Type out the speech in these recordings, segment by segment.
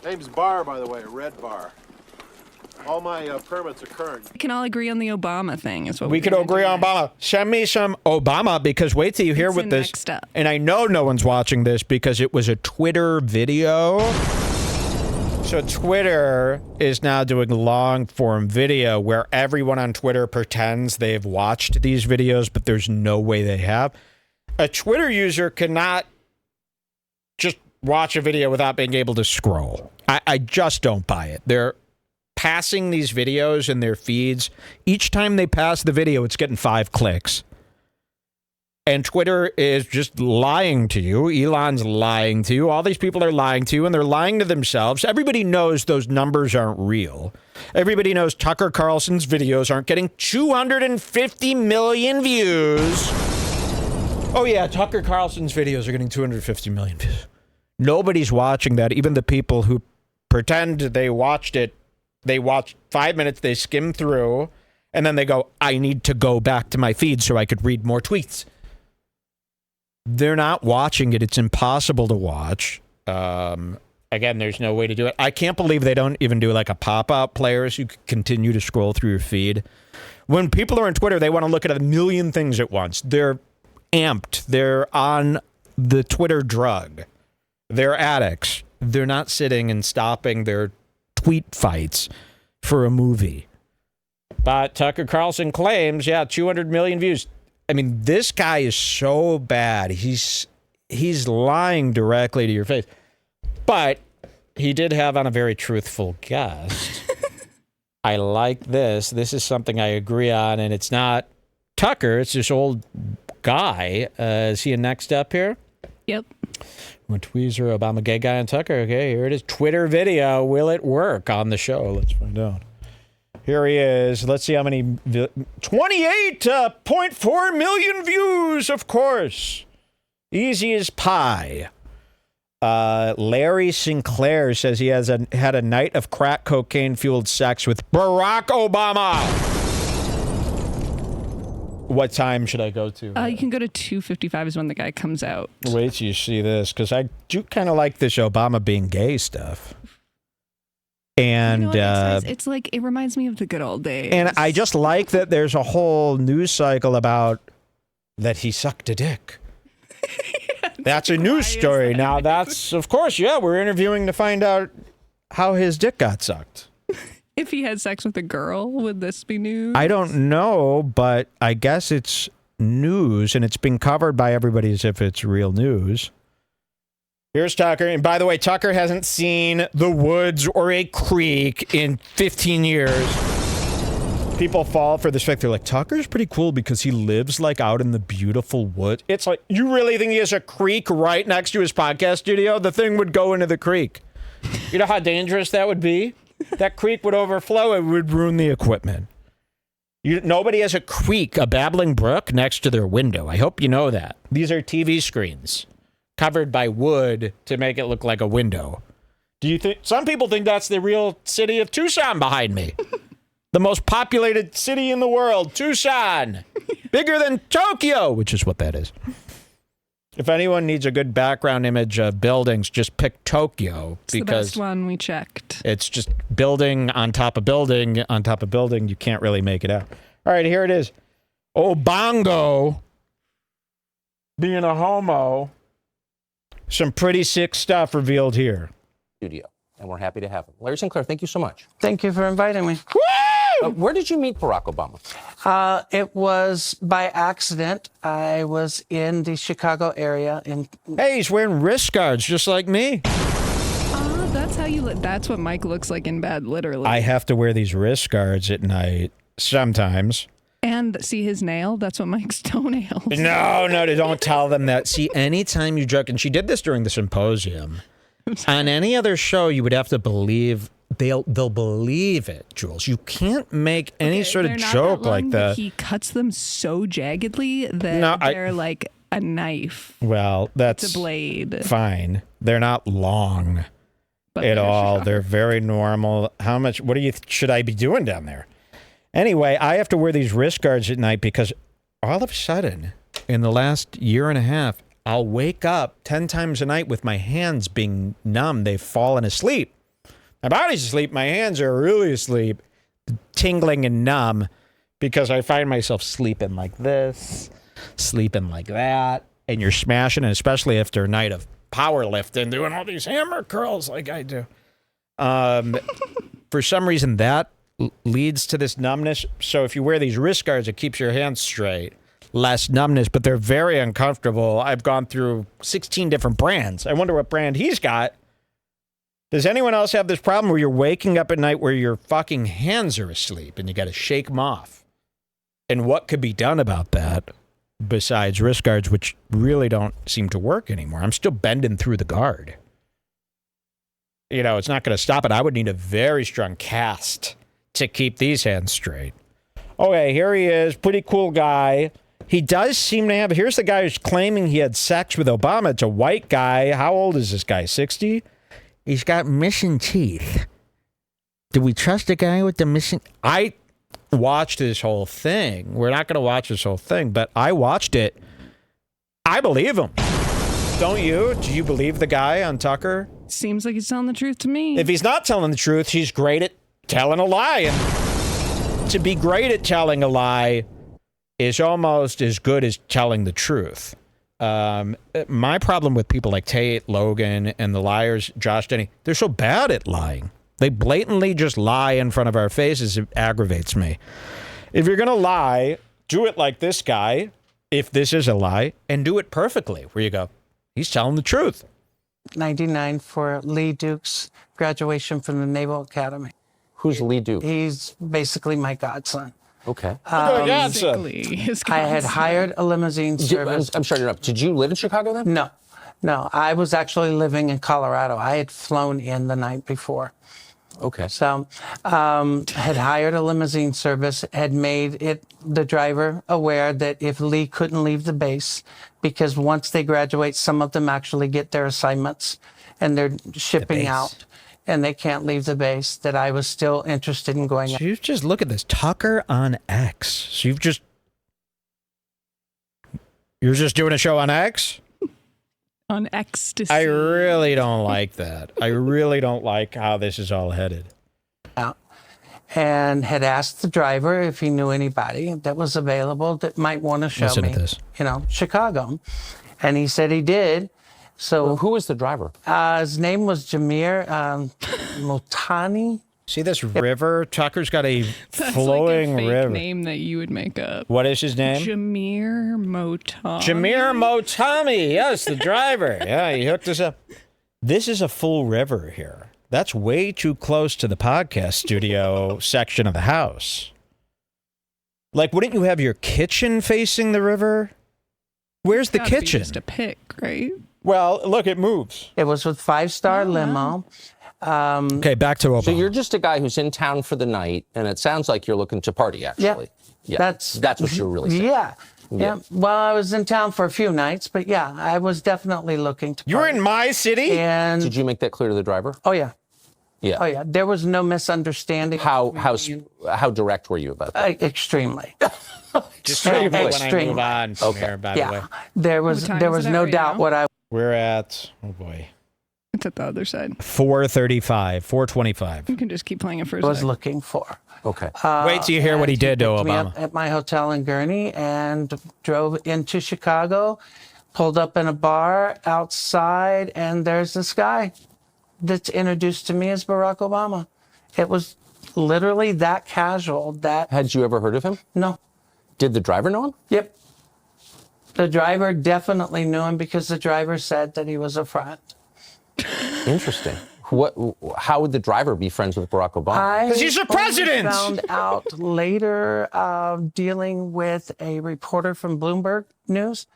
Name's Bar, by the way, Red Bar. All my permits are current. We can all agree on the Obama thing. Is what we can agree on Obama. Send me some Obama, because wait till you hear what this. Next up. And I know no one's watching this because it was a Twitter video. So Twitter is now doing long-form video where everyone on Twitter pretends they've watched these videos, but there's no way they have. A Twitter user cannot just watch a video without being able to scroll. I just don't buy it. They're passing these videos in their feeds. Each time they pass the video, it's getting 5 clicks. And Twitter is just lying to you. Elon's lying to you. All these people are lying to you, and they're lying to themselves. Everybody knows those numbers aren't real. Everybody knows Tucker Carlson's videos aren't getting 250 million views. Oh, yeah, Tucker Carlson's videos are getting 250 million views. Nobody's watching that. Even the people who pretend they watched it, they watched 5 minutes, they skim through, and then they go, I need to go back to my feed so I could read more tweets. They're not watching it. It's impossible to watch. Again, there's no way to do it. I can't believe they don't even do like a pop-out player so you can continue to scroll through your feed. When people are on Twitter, they want to look at a million things at once. They're amped. They're on the Twitter drug. They're addicts. They're not sitting and stopping their tweet fights for a movie. But Tucker Carlson claims, 200 million views. I mean, this guy is so bad. He's lying directly to your face. But he did have on a very truthful guest. I like this. This is something I agree on, and it's not Tucker. It's this old guy. Is he a next up here? Yep. Tweezer, Obama, gay guy, and Tucker. Okay, here it is. Twitter video. Will it work on the show? Let's find out. Here he is. Let's see how many. 28.4 million views, of course. Easy as pie. Larry Sinclair says he has had a night of crack cocaine-fueled sex with Barack Obama. What time should I go to? You can go to 2:55 is when the guy comes out. Wait till you see this, because I do kind of like this Obama being gay stuff. And you know it's like it reminds me of the good old days. And I just like that there's a whole news cycle about that he sucked a dick. That's a news story. Now that's, of course, we're interviewing to find out how his dick got sucked. If he had sex with a girl, would this be news? I don't know, but I guess it's news, and it's been covered by everybody as if it's real news. Here's Tucker. And by the way, Tucker hasn't seen the woods or a creek in 15 years. People fall for this fact. They're like, Tucker's pretty cool because he lives like out in the beautiful woods. It's like, you really think he has a creek right next to his podcast studio? The thing would go into the creek. You know how dangerous that would be? That creek would overflow. It would ruin the equipment. Nobody has a creek, a babbling brook next to their window. I hope you know that. These are TV screens covered by wood to make it look like a window. Do you think some people think that's the real city of Tucson behind me? The most populated city in the world, Tucson. Bigger than Tokyo, which is what that is. If anyone needs a good background image of buildings, just pick Tokyo. It's because the best one we checked. It's just building on top of building on top of building. You can't really make it out. All right, here it is. Obongo being a homo. Some pretty sick stuff revealed here. Studio, and we're happy to have him. Larry Sinclair, thank you so much. Thank you for inviting me. Where did you meet Barack Obama? It was by accident. I was in the Chicago area. Hey, he's wearing wrist guards just like me. That's how you look. That's what Mike looks like in bed, literally. I have to wear these wrist guards at night sometimes. And see his nail? That's what Mike's toenails. No, don't tell them that. See, anytime you joke, and she did this during the symposium, on any other show, you would have to believe, they'll believe it, Jules. You can't make any sort of joke like that. He cuts them so jaggedly that they're like a knife. Well, that's it's a blade. Fine. They're not long at all. They're very normal. What should I be doing down there? Anyway, I have to wear these wrist guards at night because all of a sudden, in the last year and a half, I'll wake up 10 times a night with my hands being numb. They've fallen asleep. My body's asleep. My hands are really asleep, tingling and numb, because I find myself sleeping like this, sleeping like that, and you're smashing, and especially after a night of powerlifting, doing all these hammer curls like I do. For some reason, that leads to this numbness. So if you wear these wrist guards, it keeps your hands straight, less numbness, but they're very uncomfortable. I've gone through 16 different brands. I wonder what brand he's got. Does anyone else have this problem where you're waking up at night where your fucking hands are asleep and you got to shake them off? And what could be done about that besides wrist guards, which really don't seem to work anymore? I'm still bending through the guard. You know, it's not going to stop it. I would need a very strong cast to keep these hands straight. Okay, here he is. Pretty cool guy. He does seem to have... Here's the guy who's claiming he had sex with Obama. It's a white guy. How old is this guy? 60? He's got missing teeth. Do we trust a guy with the missing... I watched this whole thing. We're not going to watch this whole thing, but I watched it. I believe him. Don't you? Do you believe the guy on Tucker? Seems like he's telling the truth to me. If he's not telling the truth, he's great at telling a lie. And to be great at telling a lie is almost as good as telling the truth. My problem with people like Tate, Logan, and the liars, Josh Denny, they're so bad at lying. They blatantly just lie in front of our faces. It aggravates me. If you're going to lie, do it like this guy, if this is a lie, and do it perfectly, where you go, he's telling the truth. 99 for Lee Duke's graduation from the Naval Academy. Who's Lee Duke? He's basically my godson. Okay. Basically, his I had godson. hired a limousine service. I'm sorry to interrupt. Did you live in Chicago then? No, I was actually living in Colorado. I had flown in the night before. Okay. So, had hired a limousine service, had made the driver aware that if Lee couldn't leave the base, because once they graduate, some of them actually get their assignments and they're shipping out and they can't leave the base, that I was still interested in going. So you just look at this Tucker on X. So you're just doing a show on X? On ecstasy. I really don't like that. I really don't like how this is all headed. And had asked the driver if he knew anybody that was available that might want to show Listen to me, this. Chicago. And he said he did. So who was the driver? his name was Jameer Motani. See this river? Tucker's got a That's flowing like a fake river. name that you would make up. What is his name? Jameer Motami. Jameer Motami. Yes, the driver. Yeah, he hooked us up. This is a full river here. That's way too close to the podcast studio section of the house. Like, wouldn't you have your kitchen facing the river? Where's the Gotta be kitchen? just a pick, right? Well, look, it moves. It was with 5-star limo. Okay, back to Obama. So you're just a guy who's in town for the night, and it sounds like you're looking to party, actually. Yeah. That's what you're really saying. Yeah. Well, I was in town for a few nights, but yeah, I was definitely looking to party. You're in my city? And Did you make that clear to the driver? oh yeah. Yeah. Oh yeah. There was no misunderstanding. How direct were you about that? Extremely. Just so you know when I Extreme. move on from here, by the way. Yeah. There was What time there is was it no right doubt now? what I We're at, oh boy, It's at the other side. 4:35, 4:25. You can just keep playing it for a was sec. looking for. Okay. Wait till you hear what he did to Picked me Obama. up at my hotel in Gurney and drove into Chicago, pulled up in a bar outside, and there's this guy that's introduced to me as Barack Obama. It was literally that casual. That Had you ever heard of him? no. Did the driver know him? Yep. The driver definitely knew him because the driver said that he was a friend. Interesting. How would the driver be friends with Barack Obama? 'Cause he's the only president! Found out later, dealing with a reporter from Bloomberg News,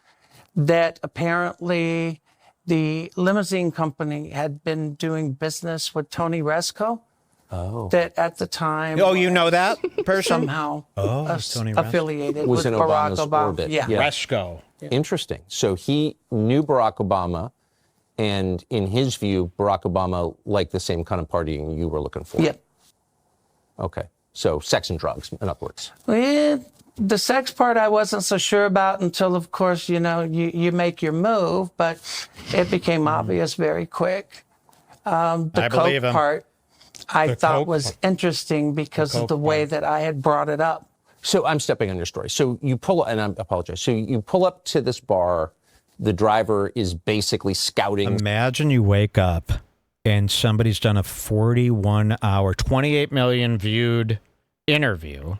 that apparently the limousine company had been doing business with Tony Resco. Oh. That at the time. Oh, you know that person? Somehow Tony Resco. affiliated Was with in Barack Obama's Obama. orbit. Yeah. Yeah. Resco. Interesting. So he knew Barack Obama, and in his view, Barack Obama liked the same kind of partying you were looking for. Yep. Okay. So sex and drugs and upwards. Well, the sex part I wasn't so sure about until, of course, you make your move, but it became obvious very quick. The I believe coke him. part, I thought Coke? was interesting because of the way that I had brought it up. So I'm stepping on your story. So you pull, and I apologize. So you pull up to this bar. The driver is basically scouting. Imagine you wake up and somebody's done a 41-hour, 28 million viewed interview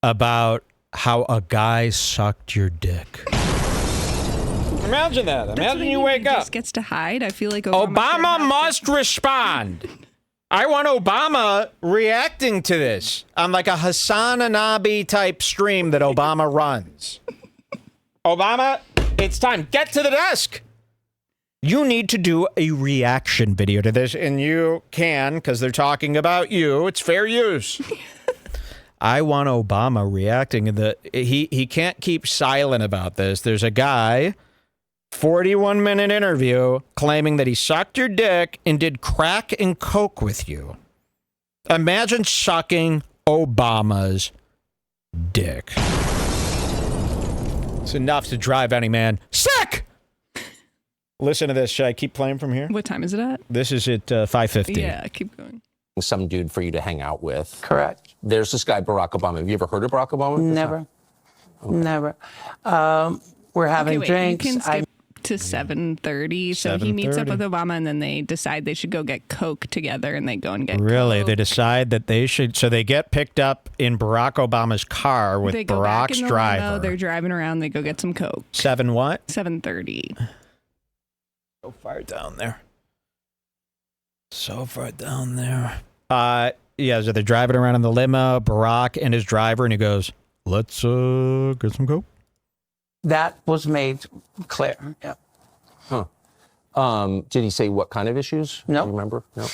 about how a guy sucked your dick. Imagine that. Imagine you wake He up. just gets to hide. I feel like Obama must respond. I want Obama reacting to this on like a Hassan Anabi type stream that Obama runs. Obama, it's time. Get to the desk. You need to do a reaction video to this, and you can because they're talking about you. It's fair use. I want Obama reacting. He can't keep silent about this. There's a guy, 41-minute interview, claiming that he sucked your dick and did crack and coke with you. Imagine sucking Obama's dick. It's enough to drive any man sick. Listen to this. Should I keep playing from here? What time is it at? This is at 5:50. Yeah, keep going. Some dude for you to hang out with. Correct. There's this guy, Barack Obama. Have you ever heard of Barack Obama? Never. Okay. Never. We're having drinks. You can skip to 7:30. So he meets up 7:30. with Obama, and then they decide they should go get Coke together, and they go and get Really? Coke. They decide that they should. So they get picked up in Barack Obama's car with They go back Barack's in the driver. limo, they're driving around. They go get some Coke. 7 what? 7:30. So far down there. So far down there. Yeah, so they're driving around in the limo, Barack and his driver, and he goes, let's get some Coke. That was made clear. Yeah. Did he say what kind of issues? No. Do you remember? No.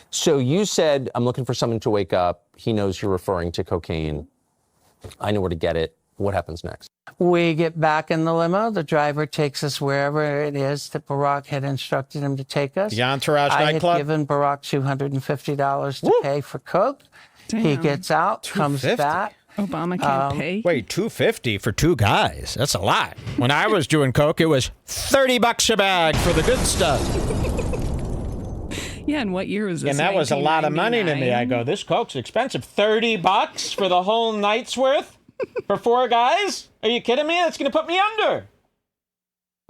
So you said, I'm looking for someone to wake up. He knows you're referring to cocaine. I know where to get it. What happens next? We get back in the limo. The driver takes us wherever it is that Barack had instructed him to take us. The Entourage I had nightclub? given Barack $250 to pay for Coke. He Damn. gets out, comes $250? back. Obama can't pay. Wait, $250 for two guys? That's a lot. When I was doing Coke, it was $30 a bag for the good stuff. Yeah, and what year was this? And that was a lot of money to me. I 1999? go, this Coke's expensive. $30 for the whole night's worth? For four guys? Are you kidding me? That's going to put me under.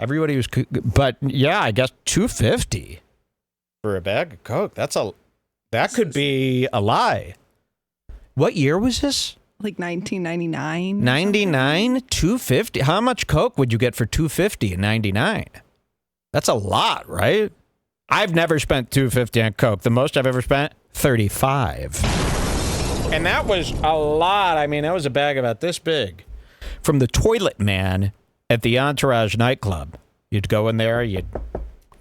Everybody was, but yeah, I guess $250 for a bag of Coke. That could be a lie. What year was this? Like 1999. 99? $250? How much Coke would you get for $250 in 99? That's a lot, right? I've never spent $250 on Coke. The most I've ever spent, $35. And that was a lot. I mean, that was a bag about this big. From the toilet man at the Entourage nightclub. You'd go in there, you'd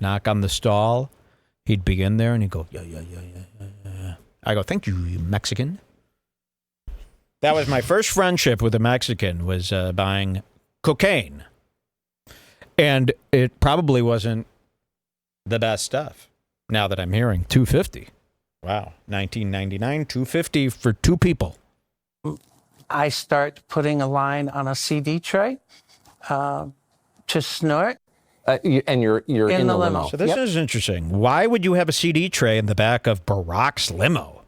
knock on the stall. He'd be in there and he'd go, yeah. I go, thank you, you Mexican. That was my first friendship with a Mexican, was buying cocaine. And it probably wasn't the best stuff. Now that I'm hearing $250. Wow. 1999, $250 for two people. I start putting a line on a CD tray to snort. And you're in the limo. So this is interesting. Why would you have a CD tray in the back of Barack's limo?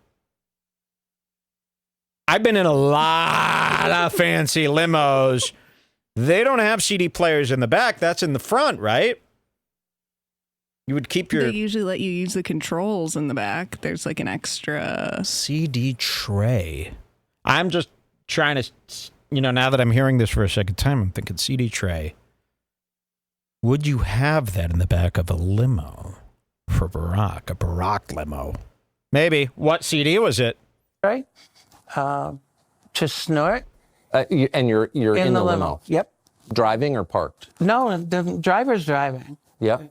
I've been in a lot of fancy limos. They don't have CD players in the back. That's in the front, right? You would keep your... They usually let you use the controls in the back. There's like an extra... CD tray. I'm just trying to... now that I'm hearing this for a second time, I'm thinking CD tray. Would you have that in the back of a limo for Barack? A Barack limo? Maybe. What CD was it? Right? To snort. And you're in the limo. Yep. Driving or parked? No, the driver's driving. Yeah.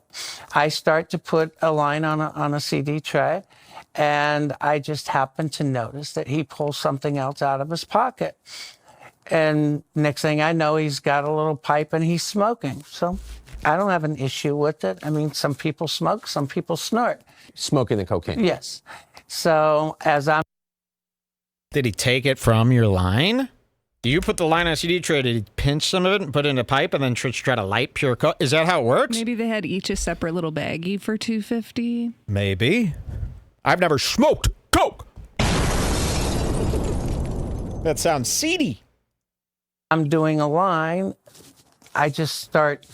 I start to put a line on a CD tray, and I just happen to notice that he pulls something else out of his pocket. And next thing I know, he's got a little pipe and he's smoking. So I don't have an issue with it. I mean, some people smoke, some people snort. Smoking the cocaine. Yes. So as I'm... Did he take it from your line? Do you put the line on a CD tray? Did he pinch some of it and put it in a pipe and then try to light pure coke? Is that how it works? Maybe they had each a separate little baggie for $250. Maybe. I've never smoked That sounds seedy. I'm doing a line. I just start.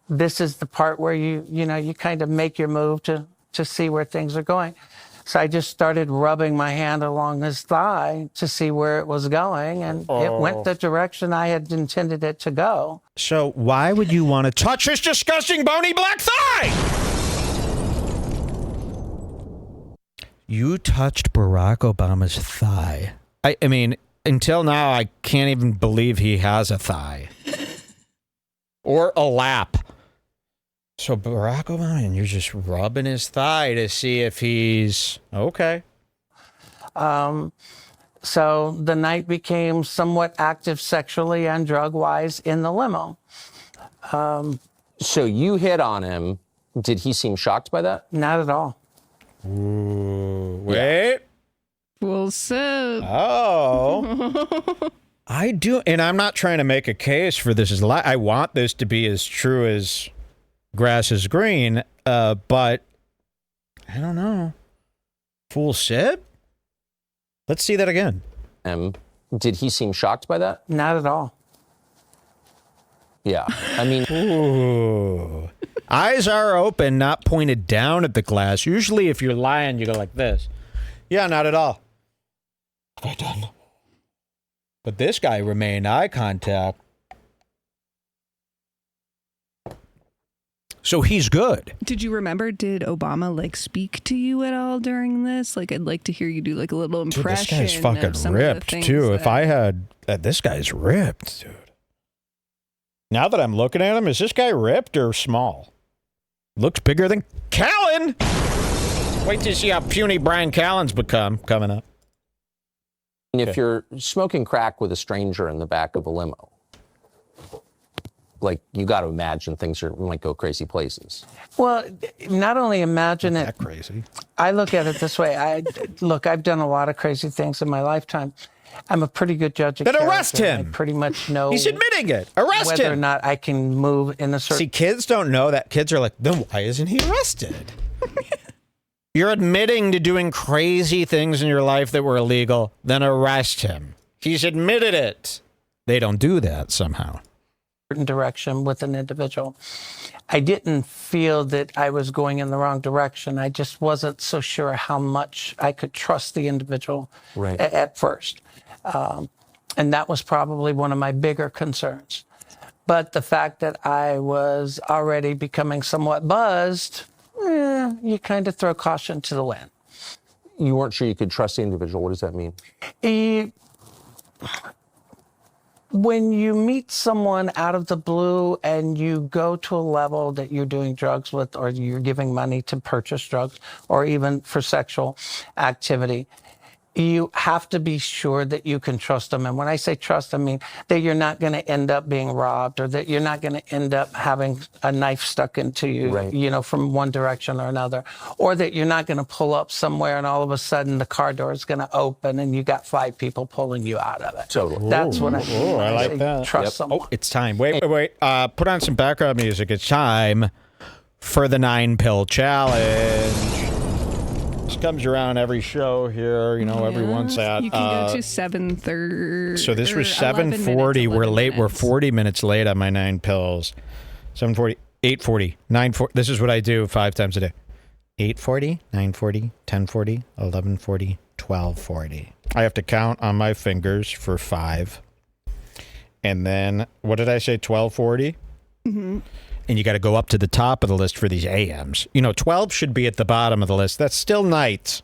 This is the part where you kind of make your move to see where things are going. So I just started rubbing my hand along his thigh to see where it was going, and it went the direction I had intended it to go. So why would you want to touch his disgusting bony black thigh? You touched Barack Obama's thigh. I mean, until now, I can't even believe he has a thigh. Or a lap. So Barack Obama, and you're just rubbing his thigh to see if he's okay. So the night became somewhat active sexually and drug-wise in the limo. So you hit on him. Did he seem shocked by that? Not at all. Ooh, wait. Well, so Oh. I do, and I'm not trying to make a case for this. I want this to be as true as grass is green, but I don't know. Full sip? Let's see that again. Did he seem shocked by that? Not at all. Yeah. I mean, Ooh. Eyes are open, not pointed down at the glass. Usually if you're lying, you go like this. Yeah, not at all. Have I done? But this guy remained eye contact. So he's good. did you remember, did Obama like speak to you at all during this? Like, I'd like to hear you do like a little Dude, impression. this guy's fucking of some of ripped the too. things If I had, this guy's ripped, dude. Now that I'm looking at him, is this guy ripped or small? Looks bigger than Callan. Wait to see how puny Brian Callen's become coming up. if you're smoking crack with a stranger in the back of a limo, like, you got to imagine things might go crazy places. Well, not only imagine it. That crazy. I look at it this way. I've done a lot of crazy things in my lifetime. I'm a pretty good judge of Then character. arrest him. I pretty much know He's admitting it. Arrest whether or him. not I can move in a certain... See, kids don't know that. Kids are like, then why isn't he arrested? You're admitting to doing crazy things in your life that were illegal, then arrest him. He's admitted it. They don't do that somehow. certain direction with an individual. I didn't feel that I was going in the wrong direction. I just wasn't so sure how much I could trust the individual at first. And that was probably one of my bigger concerns. But the fact that I was already becoming somewhat buzzed, you kind of throw caution to the wind. You weren't sure you could trust the individual. What does that mean? When you meet someone out of the blue and you go to a level that you're doing drugs with, or you're giving money to purchase drugs, or even for sexual activity, you have to be sure that you can trust them. And when I say trust, I mean that you're not going to end up being robbed, or that you're not going to end up having a knife stuck into you, you know, from one direction or another, or that you're not going to pull up somewhere and all of a sudden the car door is going to open and you got 5 people pulling you out of it. Totally. That's what I mean. Oh, I like say that. Trust someone. Oh, it's time. Wait. Put on some background music. It's time for the 9-pill challenge. This comes around every show here, you know, everyone's at. You can go to 7:30. So this was 7:40. We're late. We're 40 minutes late on my 9 pills. 7:40, 8:40, 9:40. This is what I do 5 times a day. 8:40, 9:40, 10:40, 11:40, 12:40. I have to count on my fingers for 5. And then, what did I say, 12:40? Mm-hmm. And you got to go up to the top of the list for these AMs. You know, 12 should be at the bottom of the list. That's still night.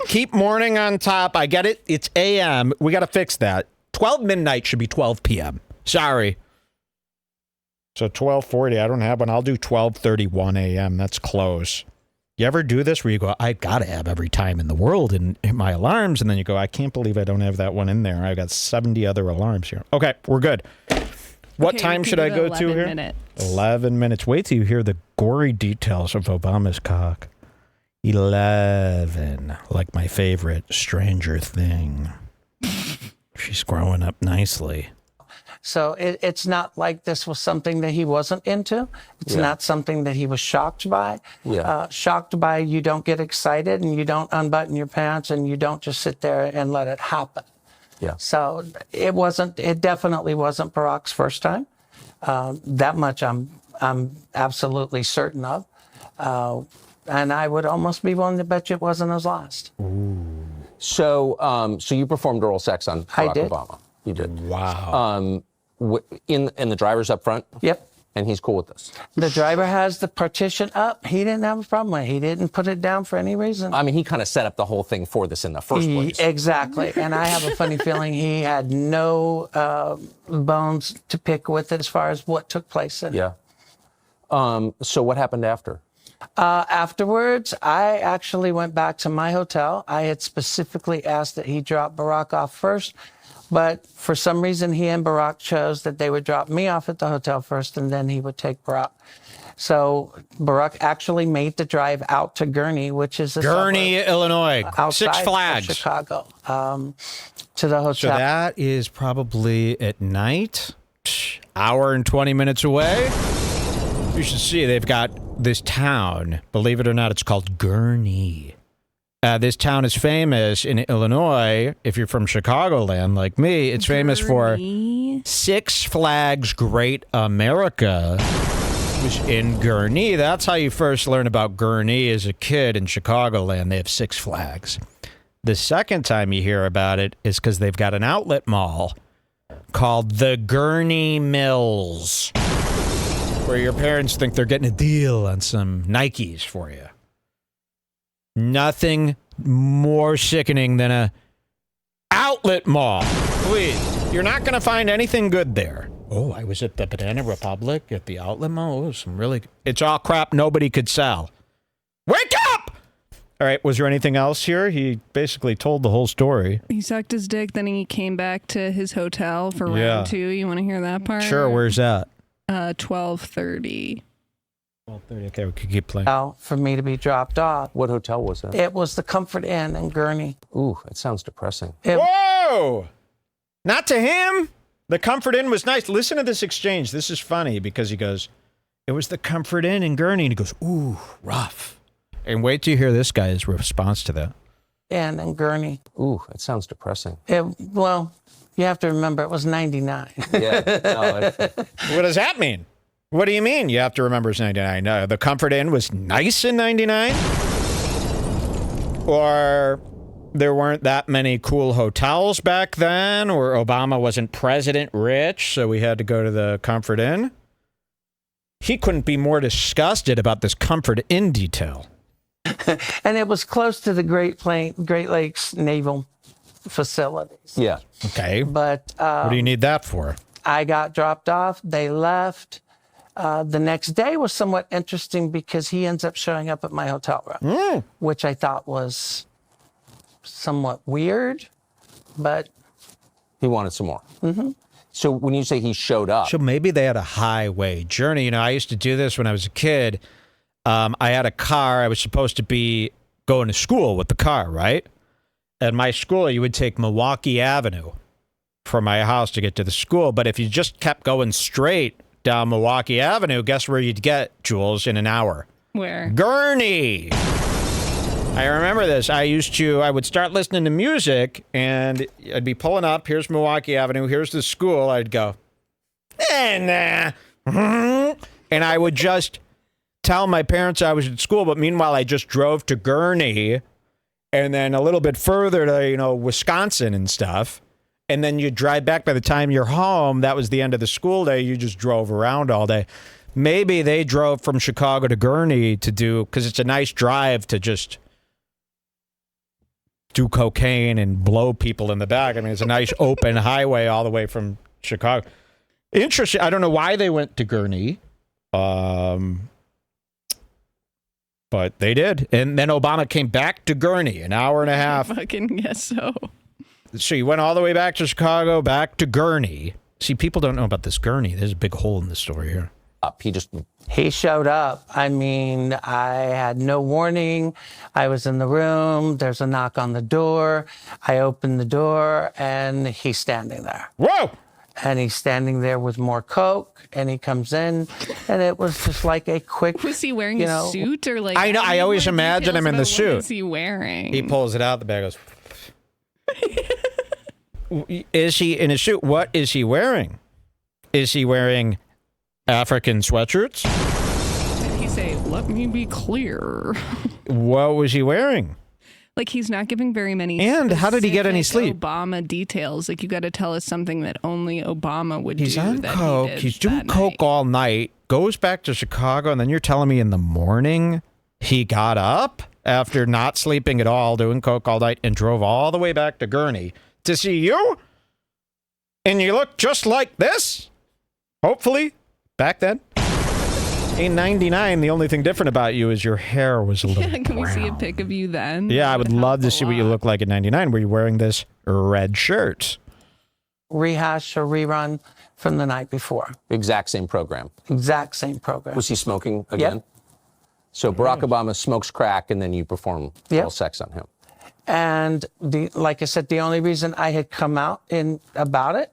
Keep morning on top. I get it. It's AM. We got to fix that. 12 midnight should be 12 PM. Sorry. So 12:40. I don't have one. I'll do 12:31 AM. That's close. You ever do this where you go, I got to have every time in the world in my alarms, and then you go, I can't believe I don't have that one in there. I've got 70 other alarms here. Okay, we're good. What time should I go to here? 11 minutes. 11 minutes. Wait till you hear the gory details of Obama's cock. 11. Like my favorite Stranger Thing. She's growing up nicely. So it's not like this was something that he wasn't into. It's not something that he was shocked by. Shocked by, you don't get excited and you don't unbutton your pants and you don't just sit there and let it happen. Yeah. So it definitely wasn't Barack's first time. That much I'm absolutely certain of. And I would almost be willing to bet you it wasn't his last. So you performed oral sex on Barack did. Obama. You did. Wow. And the driver's up front? Yep. And he's cool with this. The driver has the partition up. He didn't have a problem with it. He didn't put it down for any reason. I mean, he kind of set up the whole thing for this in the first place. Exactly. And I have a funny feeling he had no bones to pick with it as far as what took place in it. Yeah. So what happened after? Afterwards, I actually went back to my hotel. I had specifically asked that he drop Barack off first, but for some reason, he and Barack chose that they would drop me off at the hotel first, and then he would take Barack. So Barack actually made the drive out to Gurney, which is a Gurney, suburb Illinois. outside Six Flags. of Chicago, to the hotel. So that is probably at night, hour and 20 minutes away. You should see they've got this town. Believe it or not, it's called Gurney. This town is famous in Illinois. If you're from Chicagoland like me, it's famous for Gurney? Six Flags Great America. It was in Gurney. That's how you first learn about Gurney as a kid in Chicagoland. They have Six Flags. The second time you hear about it is because they've got an outlet mall called the Gurney Mills, where your parents think they're getting a deal on some Nikes for you. Nothing more sickening than a outlet mall. Please, you're not going to find anything good there. Oh, I was at the Banana Republic at the outlet mall. Oh, some really... It's all crap nobody could sell. Wake up! All right, was there anything else here? He basically told the whole story. He sucked his dick, then he came back to his hotel for round 2. You want to hear that part? Sure, where's that? 12:30. 12:30. Okay, we could keep playing. For me to be dropped off. What hotel was that? It was the Comfort Inn in Gurney. Ooh, it sounds depressing. Whoa! Not to him. The Comfort Inn was nice. Listen to this exchange. This is funny because he goes, it was the Comfort Inn in Gurney. And he goes, ooh, rough. And wait till you hear this guy's response to that. Inn in Gurney. Ooh, it sounds depressing. Well, you have to remember it was 99. Yeah. No, What does that mean? What do you mean you have to remember it's 99? The Comfort Inn was nice in 99? Or there weren't that many cool hotels back then? Or Obama wasn't president rich, so we had to go to the Comfort Inn? He couldn't be more disgusted about this Comfort Inn detail. And it was close to the Great Lakes Naval facilities. yeah. Okay. But What do you need that for? I got dropped off. They left. The next day was somewhat interesting because he ends up showing up at my hotel room, which I thought was somewhat weird, but... He wanted some more. Mm-hmm. So when you say he showed up... So maybe they had a highway journey. You know, I used to do this when I was a kid. I had a car. I was supposed to be going to school with the car, right? At my school, you would take Milwaukee Avenue from my house to get to the school. But if you just kept going straight down Milwaukee Avenue, guess where you'd get, Jules, in an hour? Where? Gurney. I remember this. I would start listening to music, and I'd be pulling up. Here's Milwaukee Avenue. Here's the school. I'd go, nah. And I would just tell my parents I was at school, but meanwhile, I just drove to Gurney, and then a little bit further to, Wisconsin and stuff. And then you drive back. By the time you're home, that was the end of the school day. You just drove around all day. Maybe they drove from Chicago to Gurney to do, because it's a nice drive to just do cocaine and blow people in the back. I mean, it's a nice open highway all the way from Chicago. Interesting. I don't know why they went to Gurney. But they did. And then Obama came back to Gurney, an hour and a half. Fucking guess so. So he went all the way back to Chicago, back to Gurney. See, people don't know about this Gurney. There's a big hole in the story here. He showed up. I mean, I had no warning. I was in the room. There's a knock on the door. I opened the door, and he's standing there. Whoa! And he's standing there with more coke, and he comes in, and it was just like a quick... Was he wearing a suit or like... I know. I always imagine him in the suit. What is he wearing? He pulls it out. The bag goes... Is he in a suit? What is he wearing? Is he wearing African sweatshirts? Did he say, "Let me be clear"? What was he wearing? Like, he's not giving very many. And how did he get any specific sleep? Obama details. Like, you got to tell us something that only Obama would He's do. on that coke. He did He's doing that coke night. all night. Goes back to Chicago, and then you're telling me in the morning he got up after not sleeping at all, doing coke all night, and drove all the way back to Gurney to see you? And you look just like this? Hopefully, back then. In 99, the only thing different about you is your hair was a little Yeah, can we see a brown. pic of you then? Yeah, I That would help love to a see what you lot. look like in 99. Were you wearing this red shirt? Rehash or rerun from the night before. Exact same program. Exact same program. Was he smoking again? Yep. So Barack Obama smokes crack, and then you perform Yep. oral sex on him. And like I said, the only reason I had come out about it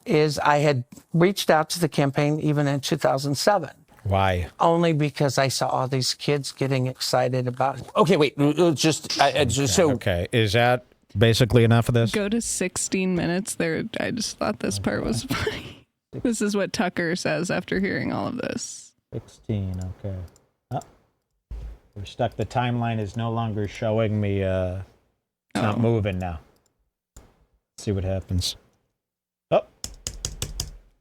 is I had reached out to the campaign even in 2007. Why? Only because I saw all these kids getting excited about it. Okay, wait. So Okay, is that basically enough of this? Go to 16 minutes there. I just thought this part was funny. This is what Tucker says after hearing all of this. 16, okay. Oh, we're stuck. The timeline is no longer showing me, it's not moving now. Let's see what happens. Oh,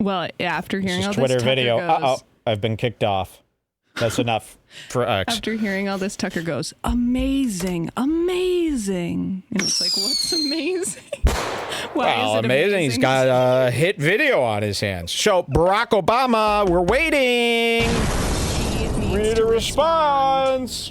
Well, after this hearing is all Twitter this, Tucker video. goes, Uh-oh, I've been kicked off. That's enough for X. after hearing all this, Tucker goes, "Amazing, amazing." And it's like, what's amazing? Why Well, is it amazing. He's got a hit video on his hands. So, Barack Obama, we're waiting. He We needs need to a response.